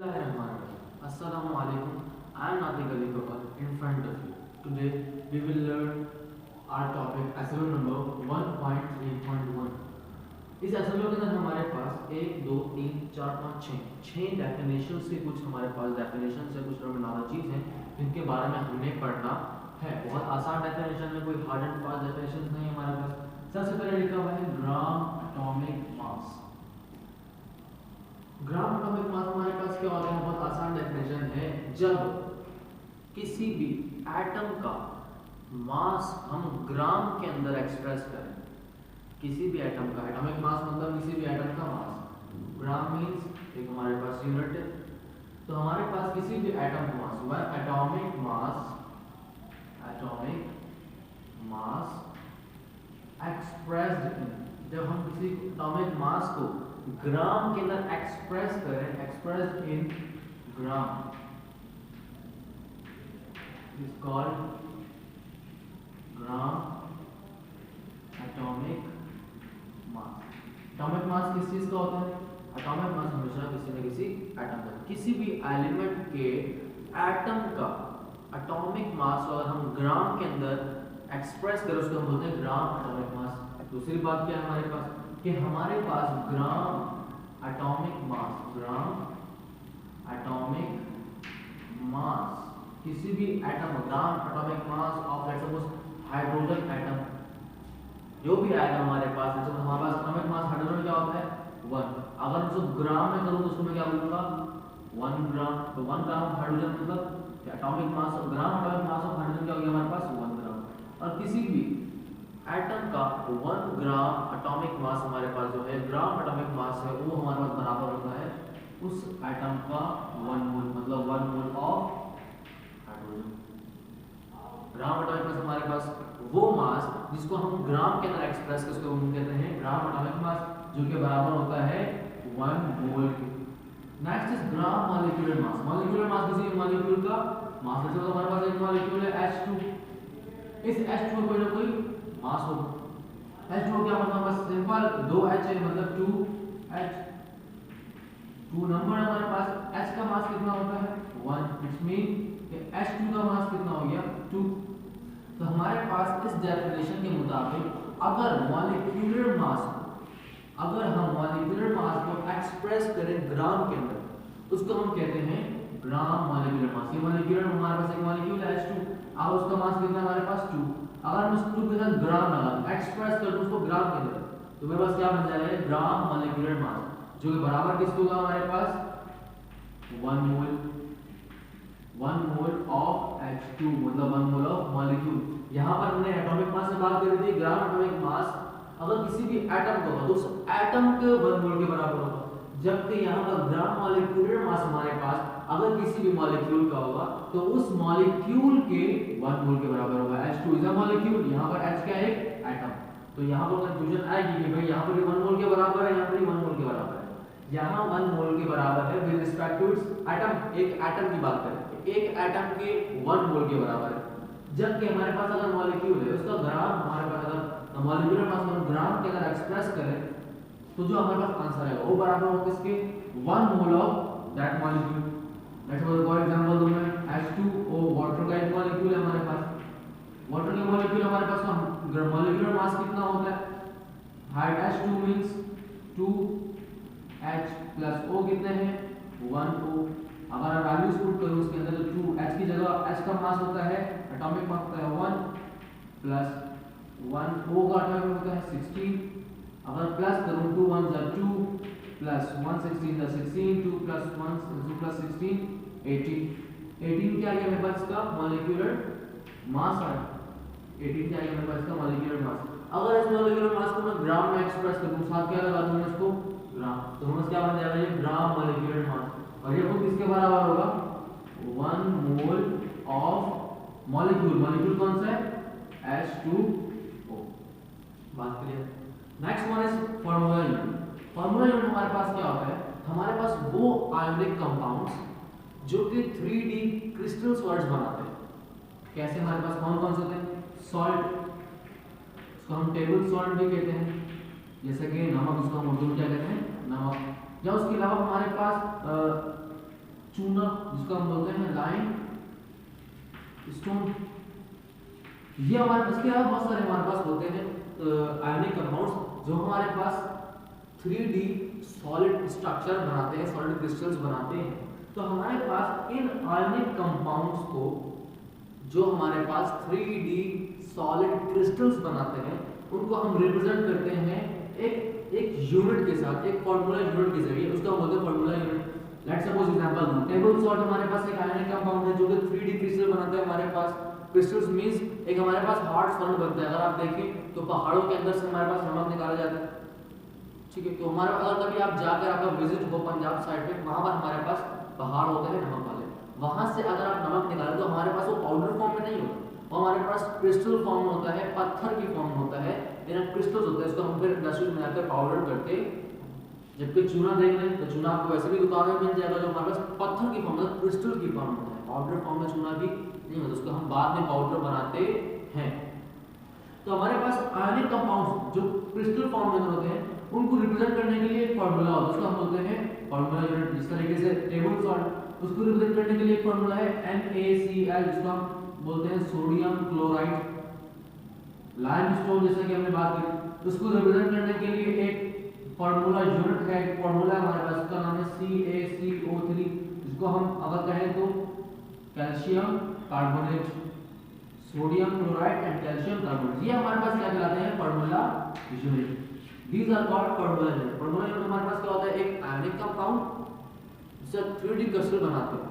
Assalamu alaikum. I am Natik Ali Kapal in front of you. Today we will learn our topic SLO number 1.3.1. इस SLO के अंदर हमारे पास 1 2 3 4 5 6 definitions के कुछ हमारे पास डेफिनेशंस है, कुछ टर्मिनोलॉजीज हैं जिनके बारे में हमने पढ़ना है। बहुत आसान डेफिनेशन है, कोई हार्ड एंड फास्ट डेफिनेशंस नहीं है हमारे पास। सबसे पहले लिखा हुआ है gram atomic mass. Gram atomic mass हमारे पास क्या होता है? बहुत आसान डेफिनेशन है, जब किसी भी एटम का मास हम ग्राम के अंदर एक्सप्रेस करें, किसी भी एटम का एटॉमिक मास मतलब किसी भी एटम का मास, ग्राम मींस एक हमारे पास यूनिट है, तो हमारे पास किसी भी एटम का मास हुआ एटॉमिक मास एक्सप्रेस्ड इन, जब हम किसी एटॉमिक मास को ग्राम के अंदर एक्सप्रेस करें, expressed in gram is called gram atomic mass. Atomic mass किस चीज का होता है? एटॉमिक मास हमेशा किसी न किसी एटम का, किसी भी एलिमेंट के एटम का एटॉमिक मास अगर हम ग्राम के अंदर एक्सप्रेस करें उसको हम बोलते हैं ग्राम एटॉमिक मास। दूसरी बात क्या है हमारे पास कि हमारे पास ग्राम एटॉमिक मास किसी भी atom, gram atomic mass of let's suppose hydrogen atom, जो भी आएगा हमारे पास, जैसे हमारे पास एटॉमिक मास हाइड्रोजन क्या होता है 1, अगर उसको ग्राम में करूँ तो उसको मैं क्या बोलूँगा 1 ग्राम। तो 1 ग्राम हाइड्रोजन मतलब atomic mass of gram atomic mass of hydrogen क्या हो गया हमारे पास 1 ग्राम। और किसी भी एटम का 1 ग्राम एटॉमिक मास हमारे पास जो है ग्राम एटॉमिक मास है वो हमारे पास बराबर होता है उस एटम का 1 मोल, मतलब 1 mole of hydrogen. Gram atomic mass हमारे पास वो मास जिसको हम ग्राम के अंदर एक्सप्रेस करके उसको हम कहते हैं ग्राम एटॉमिक मास, जो कि बराबर होता है 1 मोल के। Next is gram molecular mass. Molecular mass किसी मॉलिक्यूल का मास, जैसे हमारे पास एक मॉलिक्यूल है H2, इस H2 में कोई ना कोई मास होगा। H2 क्या मतलब बस सिंपल 2H है मतलब 2H, 2 नंबर हमारे पास। H का मास कितना होता है 1, इट्स मीन कि H2 का मास कितना हो गया 2। तो हमारे पास इस डेफिनेशन के मुताबिक अगर हम मॉलिक्यूलर मास को एक्सप्रेस करें ग्राम के अंदर उसको हम कहते हैं ग्राम मॉलिक्यूलर मास। ये मॉलिक्यूलर हमारे पास एक मॉलिक्यूल है H2, अब उसका मास कितना हमारे पास 2, अगर हम उस 2 के साथ ग्राम लगा एक्सप्रेस कर उसको ग्राम के अंदर तो मेरे पास क्या बन जाएगा ग्राम मॉलिक्यूलर मास, जो कि बराबर किसको होगा हमारे पास 1 मोल ऑफ H2 मतलब 1 मोल ऑफ मॉलिक्यूल। यहाँ पर हमने एटॉमिक मास से बात करी थी, ग्राम एटॉमिक मास अगर किसी भी एटम का होगा तो उस एटम के 1 मोल के बराबर होगा, जबकि यहाँ पर ग्राम मॉलिक्यूलर मास हमारे पास अगर किसी भी मॉलिक्यूल का होगा तो उस मॉलिक्यूल के 1 मोल के बराबर होगा। H2 इज अ मॉलिक्यूल, यहाँ पर H क्या है एटम, तो यहाँ पर कंफ्यूजन आएगी कि भाई यहाँ पर 1 मोल के बराबर है, यहाँ पर 1 मोल के बराबर है। यहाँ 1 मोल के बराबर है with respect to its atom, एक एटम की बात करें, एक एटम के 1 मोल के बराबर है, जबकि हमारे पास अगर मॉलिक्यूल है उसका ग्राम हमारे पास अगर मॉलिक्यूलर मास हम ग्राम के अंदर एक्सप्रेस करें तो जो हमारे पास आंसर आएगा वो बराबर होगा किसके 1 mole of that molecule. Let's suppose for example दूं मैं H2O वाटर का एक मॉलिक्यूल है हमारे पास, वाटर का मॉलिक्यूल हमारे पास का मॉलिक्यूलर मास कितना होता है height H2 means 2H plus O कितने हैं 1O। अगर मैं वैल्यूज पुट करूं उसके अंदर तो 2H की जगह H का मास होता है एटॉमिक मास होता है 1 प्लस 1O का एटॉमिक होता है 16, अगर प्लस करूं 2 1 जा 2 प्लस 1 16 जा 16, 2 प्लस 1 2 प्लस 16 18 क्या आ गया मेरे पास इसका मॉलिक्यूलर मास है, 18 क्या आ गया मेरे पास इसका मॉलिक्यूलर मास। अगर इस मॉलिक्यूलर मास को मैं ग्राम में एक्सप्रेस करूं साथ क्या लगा दूं इसको ग्राम, तो हमारे क्या बन जाएगा ये ग्राम मॉलिक्यूलर मास, और ये वो किसके बराबर होगा 1 मोल ऑफ मॉलिक्यूल। मॉलिक्यूल कौन सा है H2O। बात clear. Next one is formula unit. Formula unit हमारे पास क्या होता है, हमारे पास वो आयोनिक कंपाउंड्स जो कि 3D क्रिस्टल सॉल्ट्स बनाते हैं। कैसे हमारे पास कौन कौन से होते हैं सॉल्ट, इसको हम टेबल सॉल्ट भी कहते हैं, जैसे कि नमक, इसको हम उर्दू में क्या कहते हैं नमक। या उसके अलावा हमारे पास चूना जिसको हम बोलते हैं लाइम स्टोन। ये हमारे इसके अलावा बहुत सारे हमारे पास होते हैं आयनिक कंपाउंड्स जो हमारे पास 3D सॉलिड स्ट्रक्चर बनाते हैं, सॉलिड क्रिस्टल्स बनाते हैं। तो हमारे पास इन आयनिक कंपाउंड्स को जो हमारे पास 3D सॉलिड क्रिस्टल्स बनाते हैं उनको हम रिप्रेजेंट करते हैं एक यूनिट के साथ, एक फार्मूला यूनिट के जरिए, उसका बोलते हैं formula unit. Let's suppose example दूं, टेबल सॉल्ट हमारे पास एक आयनिक कंपाउंड है जो कि 3D क्रिस्टल बनाता है हमारे पास। क्रिस्टल्स मींस एक हमारे पास हार्ड सॉलिड बनता है। अगर आप देखें तो पहाड़ों के अंदर से हमारे पास नमक निकाला जाता है, ठीक है। तो हमारा अगर कभी आप जाकर आपका विजिट हो पंजाब साइड पे, वहां पर हमारे पास पहाड़ होते हैं नमक वाले, वहां से अगर आप नमक निकालें तो हमारे पास वो पाउडर फॉर्म में नहीं होता, वो हमारे पास क्रिस्टल फॉर्म में होता है, पत्थर की फॉर्म में होता है, इनर क्रिस्टल्स होते हैं। इसको हम फिर इंडस्ट्री में जाकर पाउडर करते। जबकि चूना देख लें तो चूना आपको वैसे भी दुकान में मिल जाएगा जो हमारे पास पत्थर की फॉर्म में, क्रिस्टल की फॉर्म में होता है, पाउडर फॉर्म में चूना भी नहीं होता, उसको हम बाद में पाउडर बनाते हैं। तो हमारे पास आयनिक कंपाउंड्स जो क्रिस्टल फॉर्म में होते हैं उनको रिप्रेजेंट करने के लिए एक फार्मूला होता है, उसको हम बोलते हैं फार्मूला यूनिट। जिस तरीके से टेबल सॉल्ट, उसको रिप्रेजेंट करने के लिए एक फार्मूला है NaCl, जिसको हम बोलते हैं सोडियम क्लोराइड। लाइमस्टोन जैसे कि हमने बात की, उसको रिप्रेजेंट करने के लिए एक फार्मूला यूनिट है, एक फार्मूला हमारे पास, उसका नाम है CaCO3, जिसको हम अगर कहें तो calcium carbonate, sodium chloride and calcium carbonate. ये हमारे पास क्या कहलाते हैं? Formula unit. These are called formula unit. Formula unit हमारे पास क्या होता है? एक आयनिक कंपाउंड जिसे 3D क्रिस्टल बनाते हैं,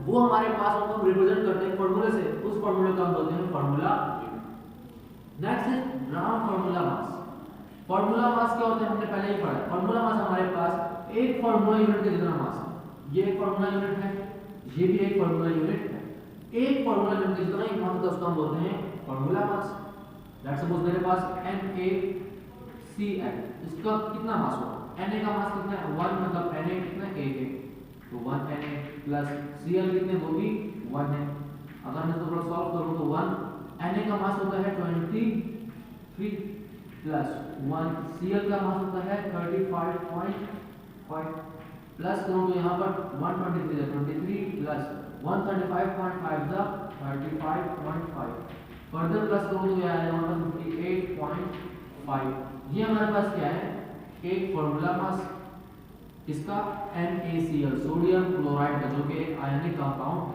वो हमारे पास हम रिप्रेजेंट करते हैं फार्मूले से, उस फार्मूले को हम बोलते हैं formula unit. Next is gram formula mass. Formula mass क्या होता है हमने पहले ही पढ़ा। फार्मूला मास हमारे पास एक फार्मूला यूनिट के जितना मास है। ये एक फार्मूला यूनिट है, ये भी एक फार्मूला यूनिट है। एक फार्मूला यूनिट के जितना ही मास होता है उसको हम बोलते हैं फार्मूला मास। लेट्स सपोज मेरे पास NaCl, इसका कितना मास होगा? Na का मास कितना है? 1, मतलब Na कितना है? 1 है, तो 1 Na प्लस Cl कितने? वो भी 1 है। अगर मैं इसको सॉल्व करूं तो 1 Na का मास होता है 23 प्लस 1 Cl का मास होता है 35.5 प्लस करूं तो यहाँ पर 123 है, 23 प्लस 135.5 द 35.5, फर्दर प्लस करूं तो यहाँ आएगा 58.5। ये हमारे पास क्या है? एक फार्मूला मास, इसका NaCl, सोडियम क्लोराइड का, जो कि एक आयनिक कंपाउंड है।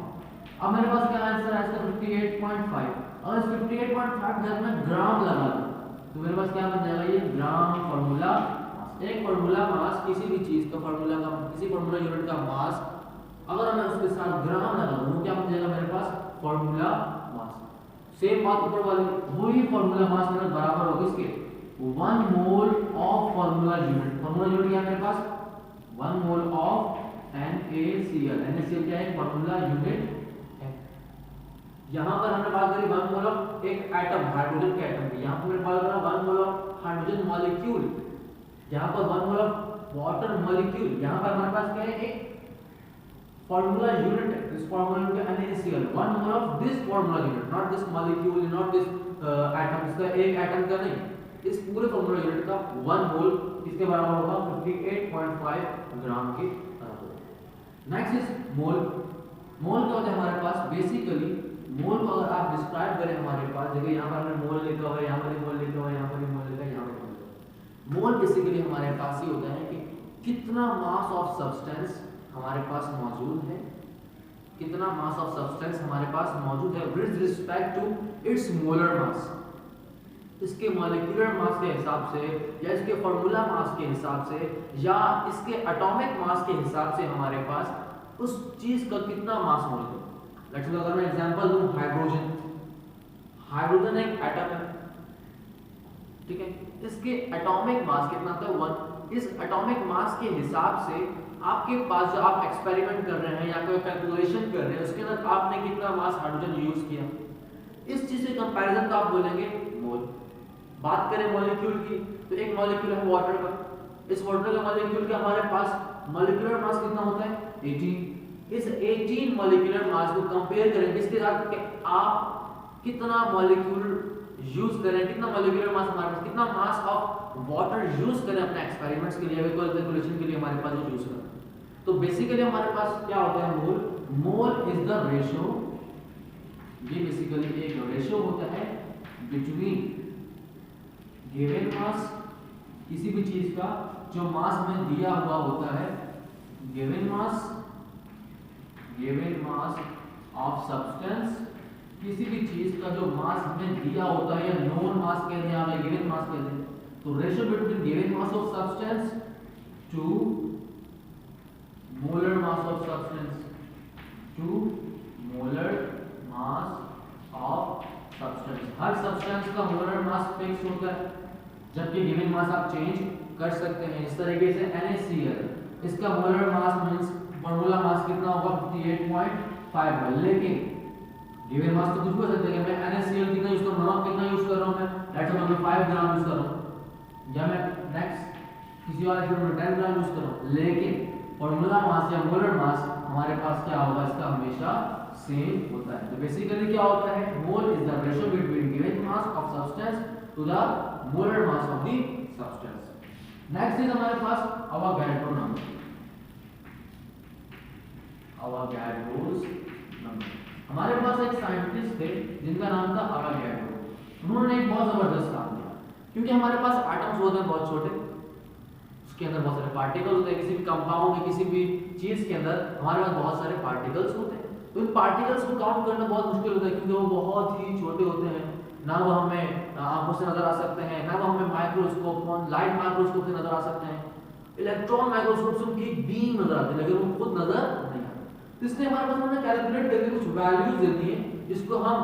अब मेरे पास क्या आंसर है इसका? 58.5। और इस 58.5 जब मैं ग्राम लगा दूं तो मेरे पास क्या बन जाएगा? ये ग्राम फार्मूला मास। एक फार्मूला मास किसी भी चीज का फार्मूला का, किसी फार्मूला यूनिट का मास, अगर मैं उसके साथ ग्राम लगा दूं क्या बन जाएगा मेरे पास? Formula mass. सेम बात ऊपर वाली, वही फार्मूला मास मेरे बराबर होगा इसके 1 mole of formula unit. Formula unit क्या है मेरे पास? 1 मोल ऑफ NaCl। NaCl क्या है? फार्मूला यूनिट है। यहां पर हमने बात करी 1 मोल ऑफ एक एटम, हाइड्रोजन के एटम की। यहां पर मैंने बात करा 1 मोल ऑफ हाइड्रोजन मॉलिक्यूल, यहां पर 1 मोल ऑफ वाटर मॉलिक्यूल। यहां पर हमारे पास क्या है? एक फार्मूला यूनिट है। इस फार्मूला यूनिट का NaCl 1 mole of this formula unit, not this molecule, not this atom, इसका एक एटम का नहीं, इस पूरे फार्मूला यूनिट का 1 मोल इसके बराबर होगा 58.5 ग्राम के बराबर। Next is mole. मोल क्या होता है हमारे पास? बेसिकली मोल को अगर आप डिस्क्राइब करें हमारे पास, जगह यहाँ पर हमने मोल लिखा हुआ है, यहाँ पर मोल लिखा हुआ है, यहाँ पर मोल लिखा है, यहाँ पर मोल बेसिकली हमारे पास ये होता है कि कितना मास ऑफ सब्सटेंस हमारे पास मौजूद है, कितना मास ऑफ सब्सटेंस हमारे पास मौजूद है with respect to its molar mass. इसके मॉलिक्यूलर मास के हिसाब से, या इसके फार्मूला मास के हिसाब से, या इसके एटॉमिक मास के हिसाब से हमारे पास उस चीज का कितना मास मौजूद है। लेट्स सपोज अगर मैं एग्जांपल दूं हाइड्रोजन, हाइड्रोजन एक एटम है, ठीक है, इसके एटॉमिक मास कितना था? 1। इस एटॉमिक मास के हिसाब से आपके पास जो आप एक्सपेरिमेंट कर रहे हैं या कोई कैलकुलेशन कर रहे हैं उसके अंदर आपने कितना मास हाइड्रोजन यूज किया, इस चीज के कंपैरिजन को आप बोलेंगे मोल। बात करें मॉलिक्यूल की तो एक मॉलिक्यूल है वाटर का, इस वाटर का मॉलिक्यूल का हमारे पास मॉलिक्यूलर मास कितना होता है? 18। इस 18 मॉलिक्यूलर मास को कंपेयर करें इसके साथ कि आप कितना मॉलिक्यूल यूज करें, कितना मॉलिक्यूलर मास हमारे पास, कितना मास ऑफ वाटर यूज करें अपने एक्सपेरिमेंट्स के लिए, कोई कैलकुलेशन के लिए हमारे पास जो यूज करें। तो बेसिकली हमारे पास क्या होता है? मोल मोल इज द रेशियो, ये बेसिकली एक रेशियो होता है बिटवीन गिवन मास, किसी भी चीज का जो मास हमें दिया हुआ होता है, गिवन मास ऑफ सब्सटेंस, किसी भी चीज का जो मास हमें दिया होता है, या नोन मास कहते हैं या गिवन मास कहते हैं, तो ratio between given mass of substance to molar mass of substance, to molar mass of substance. हर सब्सटेंस का मोलर मास फिक्स होता है, जबकि गिवन मास आप चेंज कर सकते हैं। इस तरीके से NaCl, इसका molar mass means formula mass कितना होगा 58.5 है, लेकिन गिवन मास तो कुछ भी हो सकता है कि मैं NaCl कितना यूज कर रहा हूं, कितना यूज कर रहा हूं, मैं लेट्स से मैं 5 ग्राम यूज कर रहा हूं, या मैं नेक्स्ट किसी और एग्जांपल में 10 ग्राम यूज कर रहा हूं, लेकिन फॉर्मूला मास या मोलर मास हमारे पास क्या होगा, इसका हमेशा सेम होता है। तो बेसिकली क्या होता है, mole is the ratio between given mass of substance to the molar mass of the substance. Next is हमारे पास अवोगाड्रो नंबर, अवोगाड्रोस नंबर। हमारे पास एक साइंटिस्ट थे जिनका नाम था अवोगाड्रो। उन्होंने एक बहुत जबरदस्त काम किया, क्योंकि हमारे पास एटम्स होते हैं बहुत छोटे, उसके अंदर बहुत सारे पार्टिकल होते हैं, किसी भी कंपाउंड या किसी भी चीज के अंदर हमारे पास बहुत सारे पार्टिकल्स होते हैं। तो इन पार्टिकल्स को काउंट करना बहुत मुश्किल होता है, क्योंकि वो बहुत ही छोटे होते हैं, ना वो हमें आंखों से नजर आ सकते हैं, ना वो हमें माइक्रोस्कोप, लाइट माइक्रोस्कोप से नजर आ सकते हैं, इलेक्ट्रॉन माइक्रोस्कोप से उनकी बीम नजर आती है, लेकिन वो खुद नजर नहीं आती। तो इसलिए हमारे पास उन्होंने कैलकुलेट करके कुछ वैल्यूज दे दी है, जिसको हम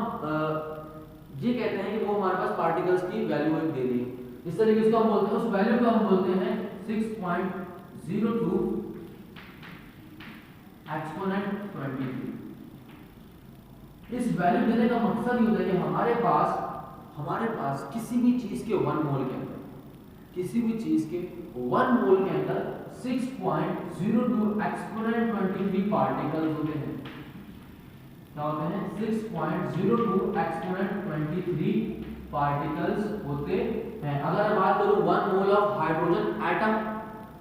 ये कहते हैं कि वो हमारे पास पार्टिकल्स की वैल्यू एक दे दी है। इस तरीके से हम बोलते हैं, उस वैल्यू को हम बोलते हैं 6.02 एक्सपोनेंट 23। इस वैल्यू देने का मकसद ये होता है कि हमारे पास किसी भी चीज के 1 मोल के अंदर, किसी भी चीज के 1 मोल के अंदर 6.02 एक्सपोनेंट 23 पार्टिकल्स होते हैं। क्या होते हैं? 6.02 एक्सपोनेंट 23 पार्टिकल्स होते हैं। अगर मैं बात करूं 1 मोल ऑफ हाइड्रोजन एटम,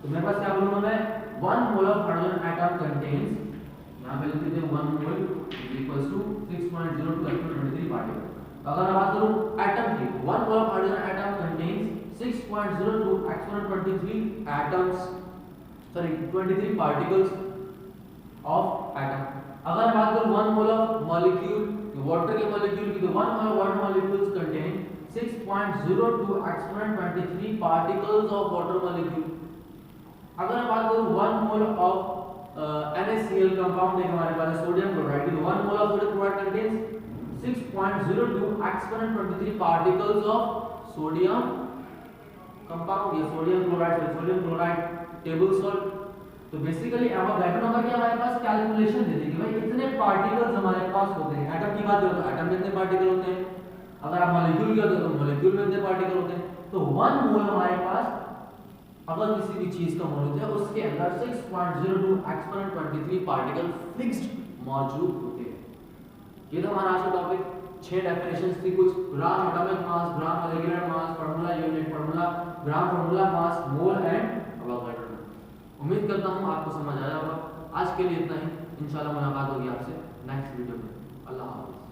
तो मेरे पास क्या बोलूंगा मैं, 1 mole of hydrogen atom contains, यहां पे लिख देते हैं 1 मोल इक्वल्स टू 6.02 एक्सपोनेंट 23 पार्टिकल। अगर मैं बात करूं एटम की, 1 mole of hydrogen atom contains 6.02 exponent 23 atoms, sorry 23 particles of atom. अगर मैं बात करूं 1 मोल ऑफ मॉलिक्यूल, वाटर के मॉलिक्यूल की, तो 1 mole of water molecules contain 6.02 exponent 23 particles of water molecule. अगर मैं बात करूं 1 मोल ऑफ NaCl कंपाउंड है हमारे पास सोडियम क्लोराइड, तो 1 mole of sodium chloride contains 6.02 exponent 23 particles of sodium compound या सोडियम क्लोराइड टेबल सॉल्ट। तो बेसिकली एवोगाड्रो नंबर की हमारे पास कैलकुलेशन दे दी कि भाई इतने पार्टिकल्स हमारे पास होते हैं। एटम की बात करें तो एटम में इतने पार्टिकल होते हैं, अगर आप मॉलिक्यूल की बात करें तो मॉलिक्यूल में इतने पार्टिकल होते हैं। तो 1 मोल हमारे पास अगर किसी भी चीज का मोल होता है, उसके अंदर 6.02 एक्सपोनेंट 23 पार्टिकल फिक्स्ड मौजूद होते हैं। ये था हमारा आज का टॉपिक। 6 डेफिनेशंस थी कुछ, gram atomic mass, gram molecular mass, formula unit, formula gram, formula mass, mole and Avogadro. उम्मीद करता हूँ आपको समझ आया होगा। आज के लिए इतना ही, इंशाल्लाह मुलाकात होगी आपसे नेक्स्ट वीडियो में। अल्लाह हाफ़िज़।